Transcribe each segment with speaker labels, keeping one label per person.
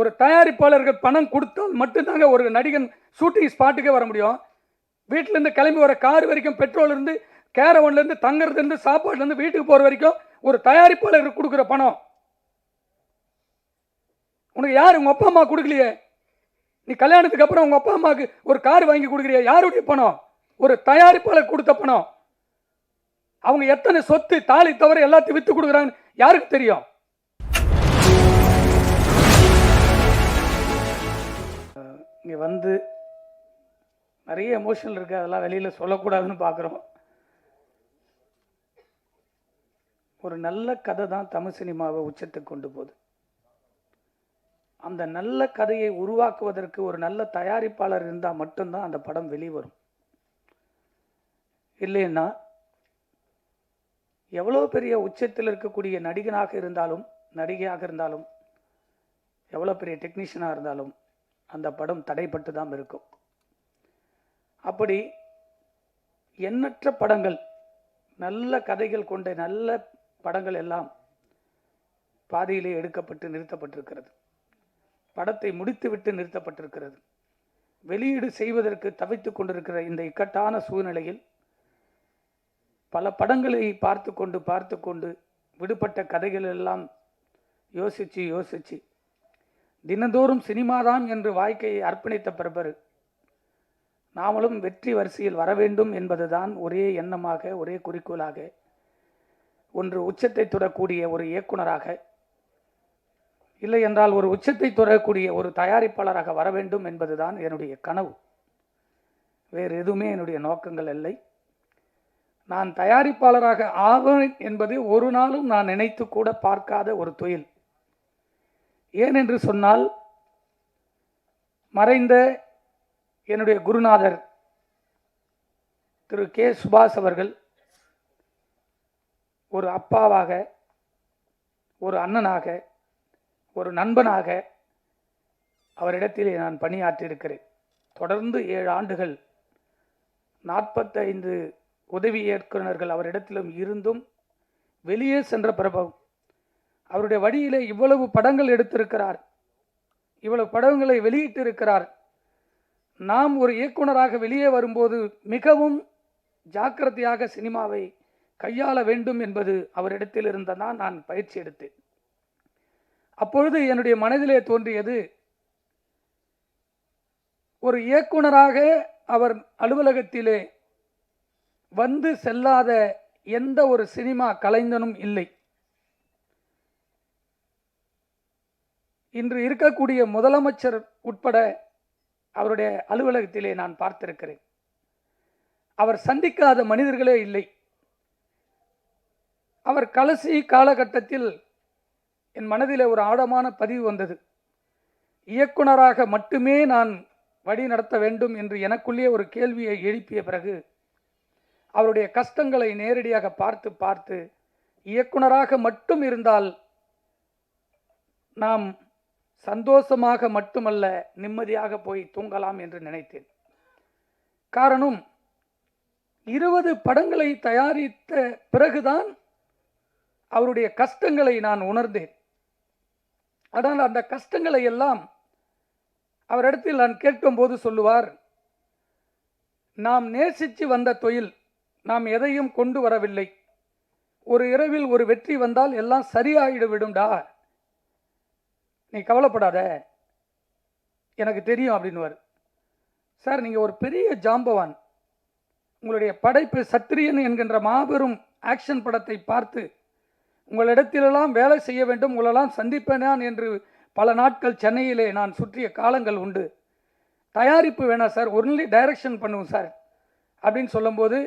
Speaker 1: ஒரு தயாரிப்பாளர்கள் பணம் கொடுத்தால் மட்டும்தாங்க ஒரு நடிகன் ஷூட்டிங் ஸ்பாட்டுக்கே வர முடியும். வீட்டிலேருந்து கிளம்பி வர கார் வரைக்கும், பெட்ரோல் இருந்து, கேரவன்லேருந்து, தங்குறதுலேருந்து, சாப்பாடுலேருந்து, வீட்டுக்கு போகிற வரைக்கும் ஒரு தயாரிப்பாளருக்கு கொடுக்குற பணம் உனக்கு யார்? உங்கள் அப்பா அம்மா கொடுக்கலையே. நீ கல்யாணத்துக்கு அப்புறம் உங்கள் அப்பா அம்மாவுக்கு ஒரு கார் வாங்கி கொடுக்குறிய, யாருடைய பணம்? ஒரு தயாரிப்பாளர் கொடுத்த பணம். அவங்க எத்தனை சொத்து தாலி தவிர எல்லாத்தையும் வித்து கொடுக்குறாங்கன்னு யாருக்கு தெரியும்? இங்கே வந்து நிறைய எமோஷனல் இருக்குது, அதெல்லாம் வெளியில் சொல்லக்கூடாதுன்னு பார்க்குறோம். ஒரு நல்ல கதை தான் தமிழ் சினிமாவை உச்சத்துக்கு கொண்டு போகுது. அந்த நல்ல கதையை உருவாக்குவதற்கு ஒரு நல்ல தயாரிப்பாளர் இருந்தால் மட்டும்தான் அந்த படம் வெளிவரும். இல்லைன்னா எவ்வளோ பெரிய உச்சத்தில் இருக்கக்கூடிய நடிகனாக இருந்தாலும், நடிகையாக இருந்தாலும், எவ்வளோ பெரிய டெக்னீஷியனாக இருந்தாலும் அந்த படம் தடைப்பட்டு தான் இருக்கும். அப்படி எண்ணற்ற படங்கள், நல்ல கதைகள் கொண்ட நல்ல படங்கள் எல்லாம் பாதியிலே எடுக்கப்பட்டு நிறுத்தப்பட்டிருக்கிறது. படத்தை முடித்துவிட்டு நிறுத்தப்பட்டிருக்கிறது. வெளியீடு செய்வதற்கு தவித்துக் கொண்டிருக்கிற இந்த இக்கட்டான சூழ்நிலையில் பல படங்களை பார்த்து கொண்டு விடுபட்ட கதைகள் எல்லாம் யோசிச்சு தினந்தோறும் சினிமாதான் என்று வாழ்க்கையை அர்ப்பணித்த பிறகு நாமளும் வெற்றி வரிசையில் வர வேண்டும் என்பதுதான் ஒரே எண்ணமாக, ஒரே குறிக்கோளாக, ஒன்று உச்சத்தை தொடக்கூடிய ஒரு இயக்குனராக, இல்லை என்றால் ஒரு உச்சத்தை தொடரக்கூடிய ஒரு தயாரிப்பாளராக வர வேண்டும் என்பதுதான் என்னுடைய கனவு. வேறு எதுவுமே என்னுடைய நோக்கங்கள் இல்லை. நான் தயாரிப்பாளராக ஆவேன் என்பது ஒரு நாளும் நான் நினைத்து கூட பார்க்காத ஒரு தொழில். ஏனென்று சொன்னால், மறைந்த என்னுடைய குருநாதர் திரு கே சுபாஷ் அவர்கள் ஒரு அப்பாவாக, ஒரு அண்ணனாக, ஒரு நண்பனாக அவரிடத்திலே நான் பணியாற்றியிருக்கிறேன். தொடர்ந்து 7 ஆண்டுகள் 45 உதவி இயக்குநர்கள் அவரிடத்திலும் இருந்தும் வெளியே சென்ற பிரபவம். அவருடைய வழியிலே இவ்வளவு படங்கள் எடுத்திருக்கிறார், இவ்வளவு படங்களை வெளியிட்டிருக்கிறார். நாம் ஒரு இயக்குனராக வெளியே வரும்போது மிகவும் ஜாக்கிரதையாக சினிமாவை கையாள வேண்டும் என்பது அவரிடத்தில் இருந்ததான் நான் பயிற்சி எடுத்தேன். அப்பொழுது என்னுடைய மனதிலே தோன்றியது, ஒரு இயக்குனராக அவர் அலுவலகத்திலே வந்து செல்லாத எந்த ஒரு சினிமா கலைஞனும் இல்லை. இன்று இருக்கக்கூடிய முதலமைச்சர் உட்பட அவருடைய அலுவலகத்திலே நான் பார்த்திருக்கிறேன். அவர் சந்திக்காத மனிதர்களே இல்லை. அவர் கடைசி காலகட்டத்தில் என் மனதிலே ஒரு ஆழமான பதிவு வந்தது. இயக்குனராக மட்டுமே நான் வழி நடத்த வேண்டும் என்று எனக்குள்ளே ஒரு கேள்வியை எழுப்பிய பிறகு அவருடைய கஷ்டங்களை நேரடியாக பார்த்து இயக்குனராக மட்டும் இருந்தால் நாம் சந்தோஷமாக மட்டுமல்ல, நிம்மதியாக போய் தூங்கலாம் என்று நினைத்தேன். காரணம், 20 படங்களை தயாரித்த பிறகுதான் அவருடைய கஷ்டங்களை நான் உணர்ந்தேன். ஆனால் அந்த கஷ்டங்களை எல்லாம் அவரிடத்தில் நான் கேட்கும்போது சொல்லுவார், நாம் நேசித்து வந்த தொழில், நாம் எதையும் கொண்டு வரவில்லை. ஒரு இரவில் ஒரு வெற்றி வந்தால் எல்லாம் சரியாயிடு விடும்டா, நீ கவலைப்படாத, எனக்கு தெரியும் அப்படின்னுவார். சார், நீங்கள் ஒரு பெரிய ஜாம்பவான். உங்களுடைய படைப்பு சத்திரியன் என்கின்ற மாபெரும் ஆக்ஷன் படத்தை பார்த்து உங்களிடத்திலெல்லாம் வேலை செய்ய வேண்டும், உங்களெல்லாம் சந்திப்பேனான் என்று பல நாட்கள் சென்னையிலே நான் சுற்றிய காலங்கள் உண்டு. தயாரிப்பு வேணாம் சார், ஒன்லி டைரக்ஷன் பண்ணுவோம் சார் அப்படின்னு சொல்லும்போது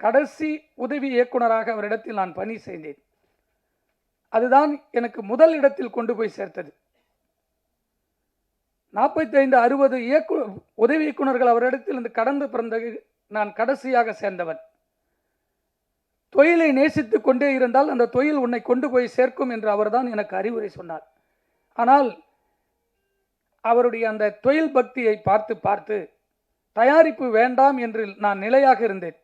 Speaker 1: கடைசி உதவி இயக்குனராக அவரிடத்தில் நான் பணி செய்தேன். அதுதான் எனக்கு முதல் இடத்தில் கொண்டு போய் சேர்த்தது. 45-60 உதவி இயக்குனர்கள் அவரிடத்தில் இருந்து கடந்து பிறந்தது நான் கடைசியாக சேர்ந்தவன். தொழிலை நேசித்து கொண்டே இருந்தால் அந்த தொழில் உன்னை கொண்டு போய் சேர்க்கும் என்று அவர்தான் எனக்கு அறிவுரை சொன்னார். ஆனால் அவருடைய அந்த தொழில் பக்தியை பார்த்து தயாரிப்பு வேண்டாம் என்று நான் நிலையாக இருந்தேன்.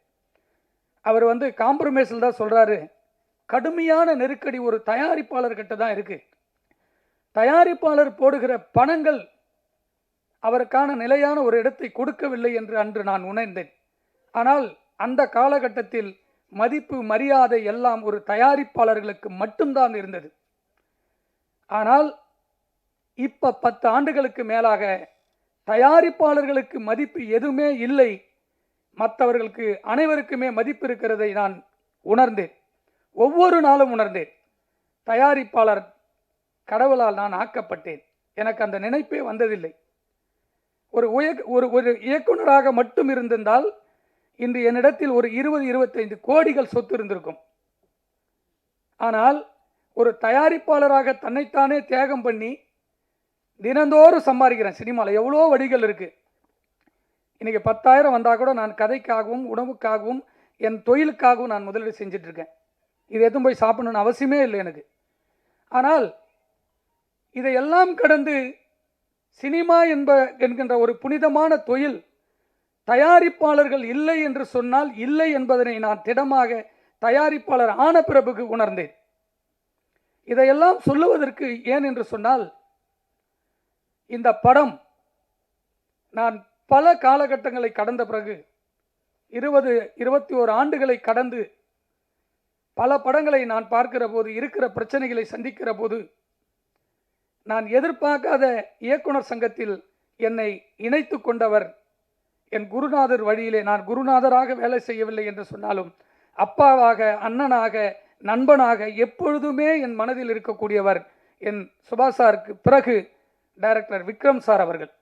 Speaker 1: அவர் காம்ப்ரமைஸில் தான் சொல்கிறாரு, கடுமையான நெருக்கடி ஒரு தயாரிப்பாளர்கிட்ட தான் இருக்குது. தயாரிப்பாளர் போடுகிற பணங்கள் அவருக்கான நிலையான ஒரு இடத்தை கொடுக்கவில்லை என்று அன்று நான் உணர்ந்தேன். ஆனால் அந்த காலகட்டத்தில் மதிப்பு மரியாதை எல்லாம் ஒரு தயாரிப்பாளர்களுக்கு மட்டும்தான் இருந்தது. ஆனால் இப்ப 10 ஆண்டுகளுக்கு மேலாக தயாரிப்பாளர்களுக்கு மதிப்பு எதுவுமே இல்லை, மற்றவர்களுக்கு அனைவருக்குமே மதிப்பு இருக்கிறதை நான் உணர்ந்தேன். ஒவ்வொரு நாளும் உணர்ந்தேன். தயாரிப்பாளர் கடவுளால் நான் ஆக்கப்பட்டேன். எனக்கு அந்த நினைப்பே வந்ததில்லை. ஒரு இயக்குனராக மட்டும் இருந்திருந்தால் இன்று என்னிடத்தில் ஒரு 20-25 கோடிகள் சொத்து இருந்திருக்கும். ஆனால் ஒரு தயாரிப்பாளராக தன்னைத்தானே தியாகம் பண்ணி தினந்தோறும் சம்பாதிக்கிறேன். சினிமாவில் எவ்வளோ வழிகள் இருக்கு. இன்னைக்கு 10,000 வந்தால் கூட நான் கதைக்காகவும் உணவுக்காகவும் என் தொழிலுக்காகவும் நான் முதலீடு செஞ்சுட்டு இருக்கேன். இது எதுவும் போய் சாப்பிடணும்னு அவசியமே இல்லை எனக்கு. ஆனால் இதையெல்லாம் கடந்து சினிமா என்கின்ற ஒரு புனிதமான தொழில் தயாரிப்பாளர்கள் இல்லை என்று சொன்னால் இல்லை என்பதனை நான் திடமாக தயாரிப்பாளர் ஆன பிறகு உணர்ந்தேன். இதையெல்லாம் சொல்லுவதற்கு ஏன் என்று சொன்னால், இந்த படம் நான் பல காலகட்டங்களை கடந்த பிறகு 20-21 ஆண்டுகளை கடந்து பல படங்களை நான் பார்க்கிற போது, இருக்கிற பிரச்சனைகளை சந்திக்கிற போது, நான் எதிர்பார்க்காத இயக்குனர் சங்கத்தில் என்னை இணைத்து கொண்டவர் என் குருநாதர் வழியிலே. நான் குருநாதராக வேலை செய்யவில்லை என்று சொன்னாலும் அப்பாவாக, அண்ணனாக, நண்பனாக எப்பொழுதுமே என் மனதில் இருக்கக்கூடியவர் என் சுபாஷ் சாருக்கு பிறகு டைரக்டர் விக்ரம் சார் அவர்கள்.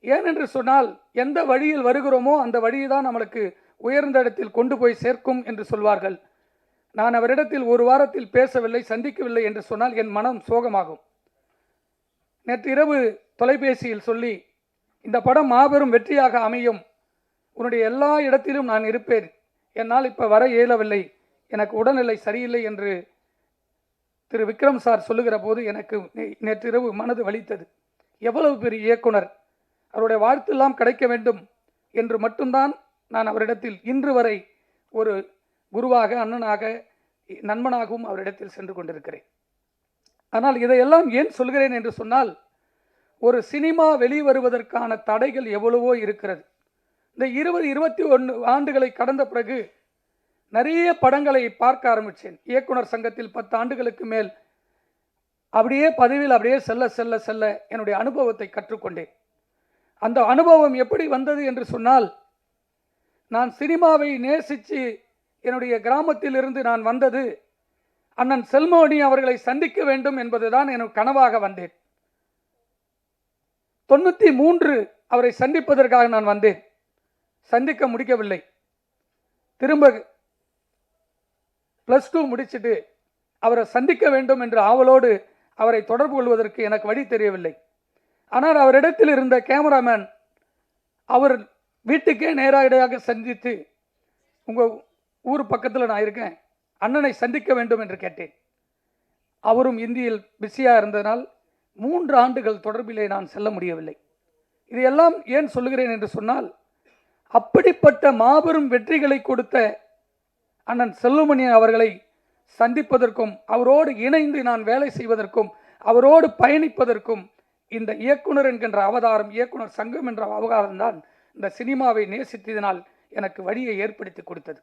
Speaker 1: ஏனென்று சொன்னால், எந்த வழியில் வருகிறோமோ அந்த வழியை தான் நம்மளுக்கு உயர்ந்த இடத்தில் கொண்டு போய் சேர்க்கும் என்று சொல்வார்கள். நான் அவரிடத்தில் ஒரு வாரத்தில் பேசவில்லை, சந்திக்கவில்லை என்று சொன்னால் என் மனம் சோகமாகும். நேற்று இரவு தொலைபேசியில் சொல்லி, இந்த படம் மாபெரும் வெற்றியாக அமையும், உன்னுடைய எல்லா இடத்திலும் நான் இருப்பேன், என்னால் இப்போ வர இயலவில்லை, எனக்கு உடல்நிலை சரியில்லை என்று திரு விக்ரம் சார் சொல்லுகிற போது எனக்கு நேற்றிரவு மனது வலித்தது. எவ்வளவு பெரிய இயக்குனர், அவருடைய வாழ்த்தெல்லாம் கிடைக்க வேண்டும் என்று மட்டும்தான் நான் அவரிடத்தில் இன்று வரை ஒரு குருவாக, அண்ணனாக, நண்பனாகவும் அவரிடத்தில் சென்று கொண்டிருக்கிறேன். ஆனால் இதையெல்லாம் ஏன் சொல்கிறேன் என்று சொன்னால், ஒரு சினிமா வெளிவருவதற்கான தடைகள் எவ்வளவோ இருக்கிறது. இந்த 20-21 ஆண்டுகளை கடந்த பிறகு நிறைய படங்களை பார்க்க ஆரம்பித்தேன். இயக்குனர் சங்கத்தில் 10 ஆண்டுகளுக்கு மேல் அப்படியே பதவியில் அப்படியே செல்ல செல்ல செல்ல என்னுடைய அனுபவத்தை கற்றுக்கொண்டேன். அந்த அனுபவம் எப்படி வந்தது என்று சொன்னால், நான் சினிமாவை நேசித்து என்னுடைய கிராமத்தில் இருந்து நான் வந்தது அண்ணன் செல்மோனி அவர்களை சந்திக்க வேண்டும் என்பதுதான் எனக்கு கனவாக வந்தேன். 93 அவரை சந்திப்பதற்காக நான் வந்தேன். சந்திக்க முடிக்கவில்லை. திரும்ப +2 முடிச்சுட்டு அவரை சந்திக்க வேண்டும் என்று ஆவலோடு அவரை தொடர்பு கொள்வதற்கு எனக்கு வழி தெரியவில்லை. ஆனால் அவரிடத்தில் இருந்த கேமராமேன் அவர் வீட்டுக்கே நேரடியாக சந்தித்து, உங்கள் ஊர் பக்கத்தில் நான் இருக்கேன், அண்ணனை சந்திக்க வேண்டும் என்று கேட்டேன். அவரும் இந்தியில் பிஸியாக இருந்ததனால் 3 ஆண்டுகள் தொடர்பிலே நான் செல்ல முடியவில்லை. இதையெல்லாம் ஏன் சொல்லுகிறேன் என்று சொன்னால், அப்படிப்பட்ட மாபெரும் வெற்றிகளை கொடுத்த அண்ணன் செல்லுமணி அவர்களை சந்திப்பதற்கும், அவரோடு இணைந்து நான் வேலை செய்வதற்கும், அவரோடு பயணிப்பதற்கும் இந்த இயக்குனர் என்கின்ற அவதாரம், இயக்குனர் சங்கம் என்ற அவதாரம் தான் இந்த சினிமாவை நேசித்ததினால் எனக்கு வழியை ஏற்படுத்தி கொடுத்தது.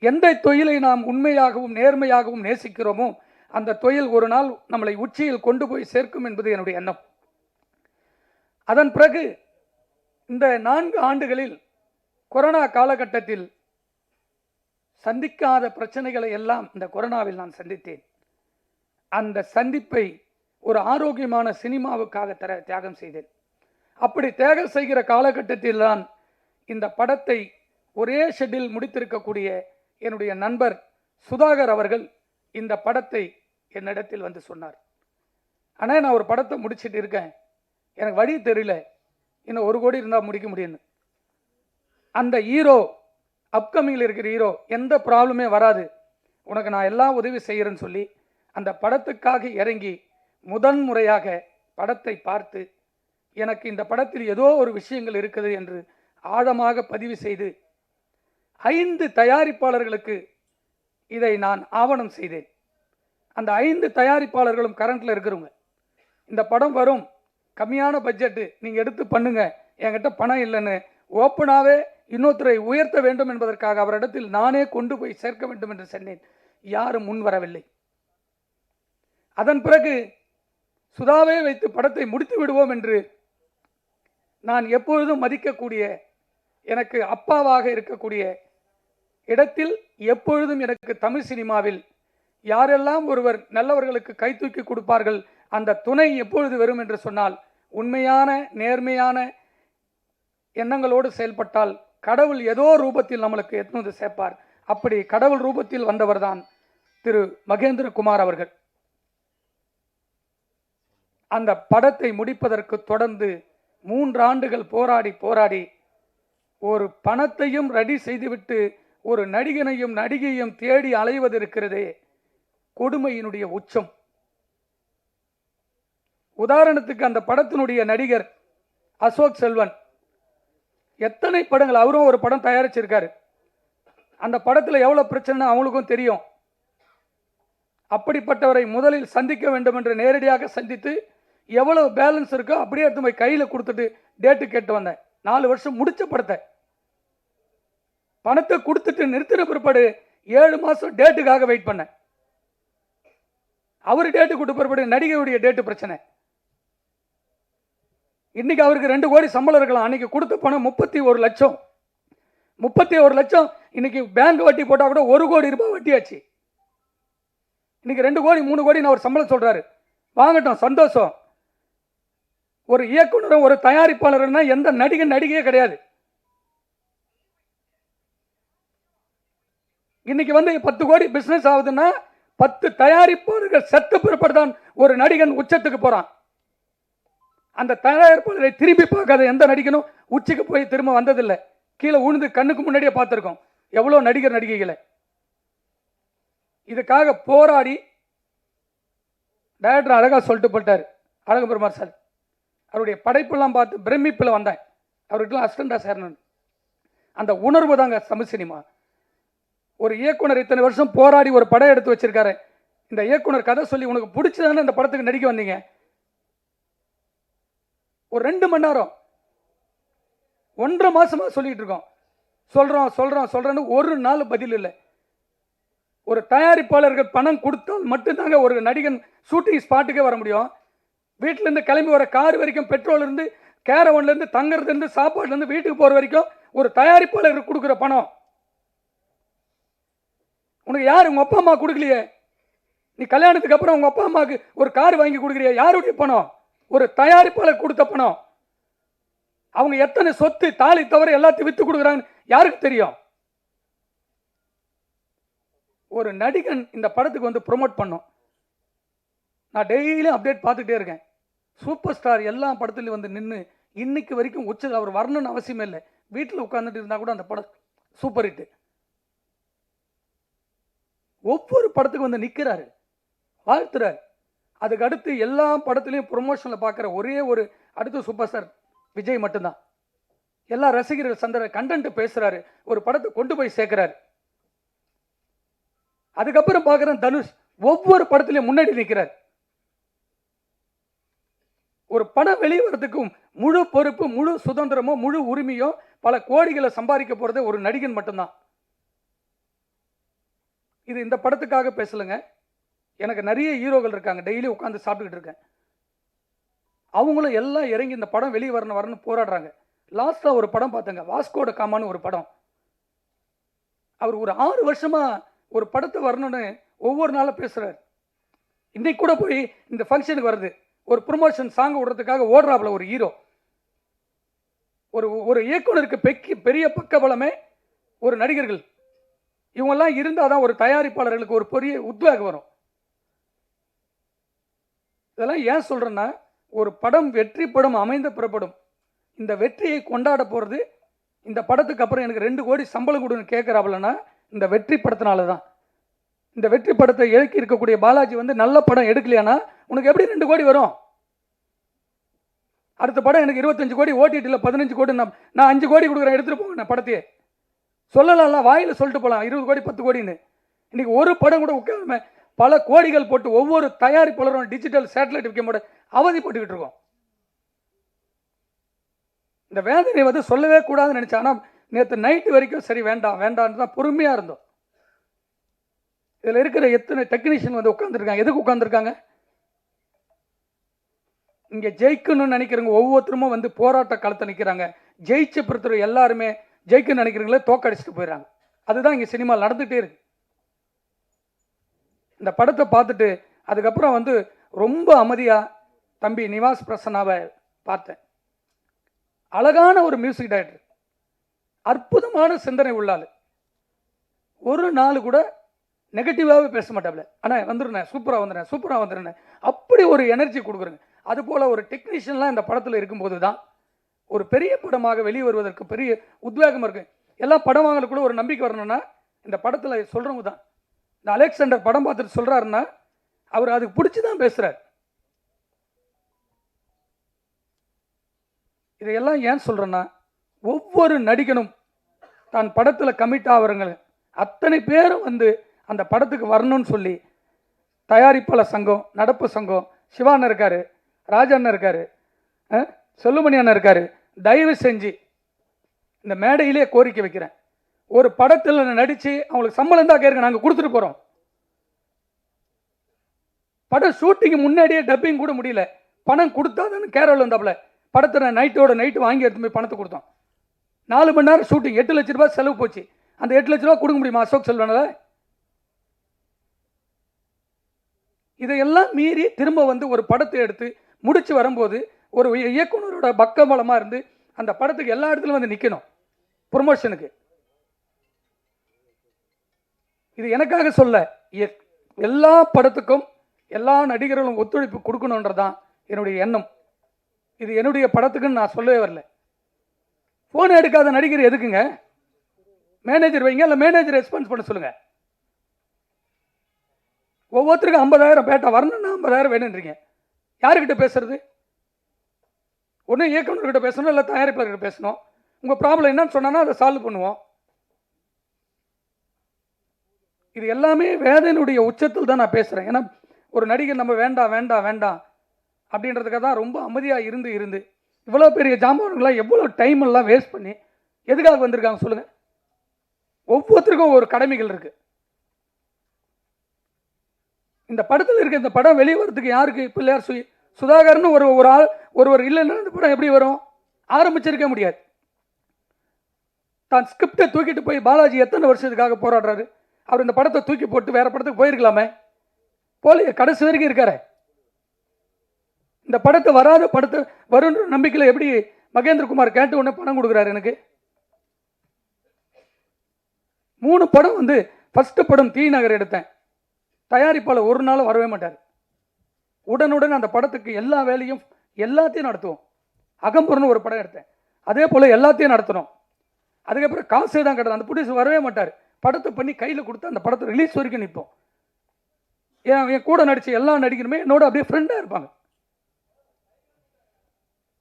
Speaker 1: எந்த தொழிலை நாம் உண்மையாகவும் நேர்மையாகவும் நேசிக்கிறோமோ அந்த தொழில் ஒரு நாள் நம்மளை உச்சியில் கொண்டு போய் சேர்க்கும் என்பது என்னுடைய எண்ணம். அதன் பிறகு இந்த 4 ஆண்டுகளில் கொரோனா காலகட்டத்தில் சந்திக்காத பிரச்சனைகளை எல்லாம் இந்த கொரோனாவில் நான் சந்தித்தேன். அந்த சந்திப்பை ஒரு ஆரோக்கியமான சினிமாவுக்காக தியாகம் செய்தேன். அப்படி தியாகம் செய்கிற காலகட்டத்தில் தான் இந்த படத்தை ஒரே ஷெட்டில் முடித்திருக்கக்கூடிய என்னுடைய நண்பர் சுதாகர் அவர்கள் இந்த படத்தை என்னிடத்தில் வந்து சொன்னார். ஆனால் நான் ஒரு படத்தை முடிச்சுட்டு இருக்கேன், எனக்கு வழி தெரியல, இன்னும் 1 கோடி இருந்தால் முடிக்க முடியும்னு. அந்த ஹீரோ, அப்கமிங்கில் இருக்கிற ஹீரோ, எந்த ப்ராப்ளமே வராது, உனக்கு நான் எல்லாம் உதவி செய்கிறேன்னு சொல்லி அந்த படத்துக்காக இறங்கி முதன் முறையாக படத்தை பார்த்து, எனக்கு இந்த படத்தில் ஏதோ ஒரு விஷயங்கள் இருக்குது என்று ஆழமாக பதிவு செய்து 5 தயாரிப்பாளர்களுக்கு இதை நான் ஆவணம் செய்தேன். அந்த 5 தயாரிப்பாளர்களும் கரண்ட்ல இருக்கிறவங்க. இந்த படம் வரும், கம்மியான பட்ஜெட்டு, நீங்கள் எடுத்து பண்ணுங்க, என்கிட்ட பணம் இல்லைன்னு ஓப்பனாகவே இன்னொருத்தரை உயர்த்த வேண்டும் என்பதற்காக அவரிடத்தில் நானே கொண்டு போய் சேர்க்க வேண்டும் என்று சொன்னேன். யாரும் முன் வரவில்லை. அதன் பிறகு சுதாவே வைத்து படத்தை முடித்து விடுவோம் என்று நான் எப்பொழுதும் மதிக்கக்கூடிய, எனக்கு அப்பாவாக இருக்கக்கூடிய இடத்தில் எப்பொழுதும் எனக்கு தமிழ் சினிமாவில் யாரெல்லாம் ஒருவர் நல்லவர்களுக்கு கை தூக்கி கொடுப்பார்கள், அந்த துணை எப்பொழுது வரும் என்று சொன்னால், உண்மையான நேர்மையான எண்ணங்களோடு செயல்பட்டால் கடவுள் ஏதோ ரூபத்தில் நம்மளுக்கு எட்நூறு சேர்ப்பார். அப்படி கடவுள் ரூபத்தில் வந்தவர் தான் திரு மகேந்திரகுமார் அவர்கள். அந்த படத்தை முடிப்பதற்கு தொடர்ந்து 3 ஆண்டுகள் போராடி போராடி ஒரு பணத்தையும் ரெடி செய்துவிட்டு ஒரு நடிகனையும் நடிகையும் தேடி அலைவது இருக்கிறதே, கொடுமையினுடைய உச்சம். உதாரணத்துக்கு அந்த படத்தினுடைய நடிகர் அசோக் செல்வன் எத்தனை படங்கள், அவரும் ஒரு படம் தயாரிச்சிருக்காரு. அந்த படத்தில் எவ்வளவு பிரச்சனை அவங்களுக்கும் தெரியும். அப்படிப்பட்டவரை முதலில் சந்திக்க வேண்டும் என்று நேரடியாக சந்தித்து எவ்வளவு பேலன்ஸ் இருக்கோ அப்படியே எடுத்து போய் கையில் கொடுத்துட்டு டேட்டு கேட்டு வந்தேன். 4 வருஷம் முடிச்ச படத்தை பணத்தை கொடுத்துட்டு நிறுத்தின பிற்பாடு 7 மாசம் டேட்டுக்காக வெயிட் பண்ணேன். அவர் டேட்டு கொடுத்த பிற்பாடு நடிகையுடைய டேட்டு பிரச்சனை. இன்னைக்கு அவருக்கு 2 கோடி சம்பளம் இருக்கலாம். அன்னைக்கு கொடுத்த பணம் 31 லட்சம். 31 லட்சம் இன்னைக்கு பேங்க் வட்டி போட்டால் கூட 1 கோடி ரூபாய் வட்டியாச்சு. இன்னைக்கு 2 கோடி 3 கோடி அவர் சம்பளம் சொல்றாரு. வாங்கட்டும், சந்தோஷம். ஒரு இயக்குனரும் ஒரு தயாரிப்பாளர்னா எந்த நடிகையே கிடையாது. இன்னைக்கு 10 கோடி பிசினஸ் ஆகுதுன்னா 10 தயாரிப்பாளர்கள் செத்து பிறப்பதான் ஒரு நடிகன் உச்சத்துக்கு போறான். அந்த தயாரிப்பாளரை திரும்பி பார்க்காத எந்த நடிகனும் உச்சிக்கு போய் திரும்ப வந்ததில்லை. கீழே உழுந்து கண்ணுக்கு முன்னாடியே பார்த்துருக்கோம் எவ்வளோ நடிகர் நடிகைகளை. இதுக்காக போராடி டைரக்டர் அழகா சொல்லிட்டு போட்டார். அழகு பெருமாள் சார் அவருடைய படைப்பெல்லாம் பார்த்து பிரமிப்பில் வந்தேன். அவருக்கெல்லாம் அசிஸ்டண்டாக சேரணும். அந்த உணர்வு தாங்க தமிழ் சினிமா. ஒரு இயக்குனர் இத்தனை வருஷம் போராடி ஒரு படம் எடுத்து வச்சிருக்காரு. இந்த இயக்குனர் கதை சொல்லி உனக்கு பிடிச்சதானே இந்த படத்துக்கு நடிக்க வந்தீங்க. ஒரு 2 மணி நேரம் 1.5 மாசமா சொல்லிட்டு இருக்கோம். சொல்றேன்னு ஒரு நாள் பதில் இல்லை. ஒரு தயாரிப்பாளர்கள் பணம் கொடுத்தால் மட்டும்தாங்க ஒரு நடிகன் ஷூட்டிங் ஸ்பாட்டுக்கே வர முடியும். வீட்டில இருந்து கிளம்பி வர கார் வரைக்கும், பெட்ரோல் இருந்து, கேரவன்ல இருந்து, தங்கறதுல இருந்து, சாப்பாடுல இருந்து, வீட்டுக்கு போற வரைக்கும் ஒரு தயாரிப்பாளருக்கு கொடுக்குற பணம் உனக்கு யார்? உங்க அப்பா அம்மா கொடுக்கலையே. நீ கல்யாணத்துக்கு அப்புறம் உங்க அப்பா அம்மாவுக்கு ஒரு கார் வாங்கி கொடுக்குறிய, யாருடைய பணம்? ஒரு தயாரிப்பாளர் கொடுத்த பணம். அவங்க எத்தனை சொத்து தாலி தவிர எல்லாத்தையும் வித்து கொடுக்குறாங்க யாருக்கு தெரியும்? ஒரு நடிகன் இந்த படத்துக்கு ப்ரொமோட் பண்ணும். நான் டெய்லியும் அப்டேட் பார்த்துட்டே இருக்கேன். சூப்பர் ஸ்டார் எல்லா படத்துலையும் நின்று இன்னைக்கு வரைக்கும் உச்ச, அவர் வரணும்னு அவசியமே இல்லை. வீட்டில் உட்காந்துட்டு இருந்தா கூட அந்த படம் சூப்பர் ஹிட். ஒவ்வொரு படத்துக்கு நிற்கிறாரு, வாழ்த்துறாரு. அதுக்கு அடுத்து எல்லா படத்திலையும் ப்ரொமோஷனில் பார்க்குற ஒரே ஒரு அடுத்து சூப்பர் ஸ்டார் விஜய் மட்டும்தான். எல்லா ரசிகர்கள் சந்திர கண்டென்ட் பேசுறாரு, ஒரு படத்தை கொண்டு போய் சேர்க்கிறாரு. அதுக்கப்புறம் பார்க்குறேன் தனுஷ் ஒவ்வொரு படத்திலையும் முன்னாடி நிற்கிறார். ஒரு படம் வெளிவரத்துக்கும் முழு பொறுப்பு, முழு சுதந்திரமும், முழு உரிமையும், பல கோடிகளை சம்பாதிக்க போறது ஒரு நடிகன் மட்டும்தான். இது இந்த படத்துக்காக பேசலுங்க. எனக்கு நிறைய ஹீரோக்கள் இருக்காங்க, டெய்லி உட்காந்து சாப்பிட்டுக்கிட்டு இருக்கேன். அவங்களும் எல்லாம் இறங்கி இந்த படம் வெளியே வரணும் போராடுறாங்க. லாஸ்டா ஒரு படம் பார்த்தங்க, வாஸ்கோட காமான்னு ஒரு படம். அவர் ஒரு 6 வருஷமா ஒரு படத்தை வரணும்னு ஒவ்வொரு நாளும் பேசுறாரு. இன்னைக்கு கூட போய் இந்த ஃபங்க்ஷனுக்கு வருது, ஒரு ப்ரொமோஷன் சாங் விடுறதுக்காக ஓடுறாப்புல ஒரு ஹீரோ. ஒரு இயக்குனருக்கு பெரிய பக்கபலமே ஒரு நடிகர்கள். இவங்கெல்லாம் இருந்தாதான் ஒரு தயாரிப்பாளர்களுக்கு ஒரு பெரிய உத்வேகம் வரும். இதெல்லாம் ஏன் சொல்றேன்னா, ஒரு படம் வெற்றி படம் அமைந்த புறப்படும். இந்த வெற்றியை கொண்டாட போறது, இந்த படத்துக்கு அப்புறம் எனக்கு 2 கோடி சம்பளம் கொடுன்னு கேட்கிறாப்புலன்னா இந்த வெற்றி படத்தினால தான். இந்த வெற்றி படத்தை இயக்கி இருக்கக்கூடிய பாலாஜி நல்ல படம் எடுக்கலையானா உனக்கு எப்படி 2 கோடி வரும்? அடுத்த படம் எனக்கு 25 கோடி ஓடிடியில் 15 கோடி, நான் 5 கோடி கொடுக்குறேன், எடுத்துட்டு போங்க படத்தையே சொல்லலாம், வாயில சொல்லிட்டு போகலாம் 20 கோடி 10 கோடின்னு. இன்னைக்கு ஒரு படம் கூட உட்காம பல கோடிகள் போட்டு ஒவ்வொரு தயாரிப்பாளரும் டிஜிட்டல் சேட்டலைட் விற்க முடியும். அவதிப்பட்டுக்கிட்டு இருக்கோம். இந்த வேதனை வந்து சொல்லவே கூடாதுன்னு நினைச்சேன். ஆனால் நேற்று நைட்டு வரைக்கும் சரி வேண்டாம் வேண்டான்னு தான் பொறுமையாக இருந்தோம். இதில் இருக்கிற எத்தனை டெக்னீஷியன் வந்து உட்காந்துருக்காங்க. எதுக்கு உட்காந்துருக்காங்க? இங்கே ஜெயிக்கணும்னு நினைக்கிறவங்க ஒவ்வொருத்தருமே வந்து போராட்ட களத்தை நிற்கிறாங்க. ஜெயிச்ச பொறுத்தவரை எல்லாருமே ஜெயிக்கணும்னு நினைக்கிறவங்களே தோக்கடிச்சிட்டு போயிடறாங்க. அதுதான் இங்கே சினிமா நடந்துகிட்டே இருக்கு. இந்த படத்தை பார்த்துட்டு அதுக்கப்புறம் வந்து ரொம்ப அமைதியாக தம்பி நிவாஸ் பிரசன்னாவை பார்த்தேன். அழகான ஒரு மியூசிக் டைரக்டர், அற்புதமான சிந்தனை உள்ளாள். ஒரு நாள் கூட நெகட்டிவாகவே பேச மாட்டாப்ல. ஆனால் வந்துடுறேன், சூப்பராக வந்துடுறேன், சூப்பராக வந்துடுறேன், அப்படி ஒரு எனர்ஜி கொடுக்குறேங்க. அதுபோல் ஒரு டெக்னீஷியன்லாம் இந்த படத்தில் இருக்கும்போது தான் ஒரு பெரிய படமாக வெளியே வருவதற்கு பெரிய உத்வேகம் இருக்கு. எல்லாம் படம் வாங்கலுக்குள்ள ஒரு நம்பிக்கை வரணும்னா இந்த படத்தில் சொல்கிறவங்க தான். இந்த அலெக்சாண்டர் படம் பார்த்துட்டு சொல்கிறாருன்னா அவர் அதுக்கு பிடிச்சி தான் பேசுகிறார். இதையெல்லாம் ஏன் சொல்கிறேன்னா, ஒவ்வொரு நடிகனும் தான் படத்தில் கமிட் ஆகிறவங்க அத்தனை பேரும் வந்து அந்த படத்துக்கு வரணும்னு சொல்லி தயாரிப்பாளர் சங்கம், நடப்பு சங்கம், சிவா அண்ணன் இருக்கார், ராஜா அண்ணன் இருக்கார், செல்லுமணி அண்ணன் இருக்கார். தயவு செஞ்சு இந்த மேடையிலே கோரிக்கை வைக்கிறேன், ஒரு படத்தில் நடித்து அவங்களுக்கு சம்பளம் தான் கேட்க நாங்கள் கொடுத்துட்டு போகிறோம். படம் ஷூட்டிங்கு முன்னாடியே டப்பிங் கூட முடியல, பணம் கொடுத்தாதான்னு கேரள வந்தாப்புல. படத்தை நைட்டோட நைட்டு வாங்கி எடுத்து போய் பணத்தை கொடுத்தோம். 4 மணி நேரம் ஷூட்டிங், 8 லட்ச ரூபாய் செலவு போச்சு. அந்த 8 லட்ச ரூபா கொடுக்க முடியுமா அசோக் செல்வனால? இதையெல்லாம் மீறி திரும்ப வந்து ஒரு படத்தை எடுத்து முடிச்சு வரும்போது ஒரு இயக்குனரோட பக்கபலமாக இருந்து அந்த படத்துக்கு எல்லா இடத்துலையும் வந்து நிற்கணும் ப்ரொமோஷனுக்கு. இது எனக்காக சொல்ல, எல்லா படத்துக்கும் எல்லா நடிகர்களும் ஒத்துழைப்பு கொடுக்கணுன்றதான் என்னுடைய எண்ணம். இது என்னுடைய படத்துக்குன்னு நான் சொல்லவே வரல. ஃபோன் எடுக்காத நடிகர் எதுக்குங்க? மேனேஜர் வைங்க, இல்லை மேனேஜர் ரெஸ்பான்ஸ் பண்ண சொல்லுங்க. ஒவ்வொருத்தருக்கும் 50,000 பேட்டா வரணும்னா 50,000 வேணுன்றீங்க. யாருக்கிட்ட பேசுறது? ஒன்றும் இயக்குநர்கிட்ட பேசணும், இல்லை தயாரிப்பாளர்கிட்ட பேசணும். உங்கள் ப்ராப்ளம் என்னன்னு சொன்னா அதை சால்வ் பண்ணுவோம். இது எல்லாமே வேதனையுடைய உச்சத்தில் தான் நான் பேசுகிறேன். ஏன்னா ஒரு நடிகர் நம்ம வேண்டாம் வேண்டாம் வேண்டாம் அப்படின்றதுக்காக தான் ரொம்ப அமைதியாக இருந்து இவ்வளோ பெரிய ஜாம்பவான்களாம் எவ்வளோ டைம் எல்லாம் வேஸ்ட் பண்ணி எதுக்காக வந்திருக்காங்க சொல்லுங்கள்? ஒவ்வொருத்தருக்கும் ஒரு கடமைகள் இருக்குது. இந்த படத்தில் இருக்க இந்த படம் வெளியே வரதுக்கு யாருக்கு? பிள்ளையார் சுதாகர்னு ஒரு ஆள் ஒருவர் இல்லைன்னா இந்த படம் எப்படி வரும்? ஆரம்பிச்சிருக்க முடியாது. தான் ஸ்கிரிப்டை தூக்கிட்டு போய் பாலாஜி எத்தனை வருஷத்துக்காக போராடுறாரு. அவர் இந்த படத்தை தூக்கி போட்டு வேற படத்துக்கு போயிருக்கலாமே, போலிய கடைசி வரைக்கும் இருக்காரு. இந்த படத்தை வராத படத்தை வருன்ற நம்பிக்கையில் எப்படி மகேந்திரகுமார் கேட்டு உடனே பணம் கொடுக்குறாரு எனக்கு? 3 படம் வந்து ஃபர்ஸ்ட் படம் தீநகர் எடுத்தேன். தயாரிப்பாளர் ஒரு நாள் வரவே மாட்டார். உடனுடன் அந்த படத்துக்கு எல்லா வேலையும் எல்லாத்தையும் நடத்துவோம். அகம்புறன்னு ஒரு படம் எடுத்தேன், அதே போல் எல்லாத்தையும் நடத்தணும். அதுக்கப்புறம் காசே தான் கிடையாது. அந்த ப்ரொடியூசர் வரவே மாட்டார். படத்தை பண்ணி கையில் கொடுத்து அந்த படத்தை ரிலீஸ் வரைக்கும் நிற்போம். என் கூட நடித்த எல்லா நடிகருமே என்னோட அப்படியே ஃப்ரெண்டாக இருப்பாங்க.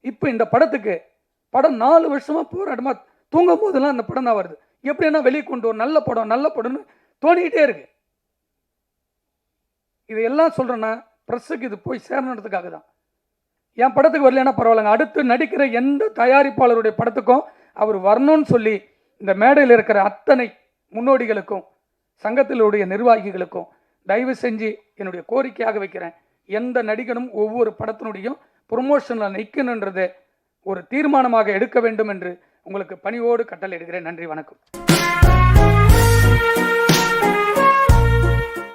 Speaker 1: இப்போ இந்த படத்துக்கு படம் 4 வருஷமாக போராட்டமாக தூங்கும் போதெல்லாம் அந்த படம் தான் வருது. எப்படின்னா வெளியே கொண்டு ஒரு நல்ல படம்னு தோணிக்கிட்டே இருக்கு. இதையெல்லாம் சொல்கிறேன்னா ப்ரெஸ்ஸுக்கு இது போய் சேரணுன்றதுக்காக தான். என் படத்துக்கு வரலன்னா பரவாயில்லைங்க, அடுத்து நடிக்கிற எந்த தயாரிப்பாளருடைய படத்துக்கும் அவர் வரணும்னு சொல்லி இந்த மேடையில் இருக்கிற அத்தனை முன்னோடிகளுக்கும் சங்கத்திலுடைய நிர்வாகிகளுக்கும் தயவு செஞ்சு என்னுடைய கோரிக்கையாக வைக்கிறேன். எந்த நடிகனும் ஒவ்வொரு படத்தினுடையும் ப்ரொமோஷனில் நிற்கணுன்றதை ஒரு தீர்மானமாக எடுக்க வேண்டும் என்று உங்களுக்கு பணிவோடு கட்டளை இடுகிறேன். நன்றி, வணக்கம்.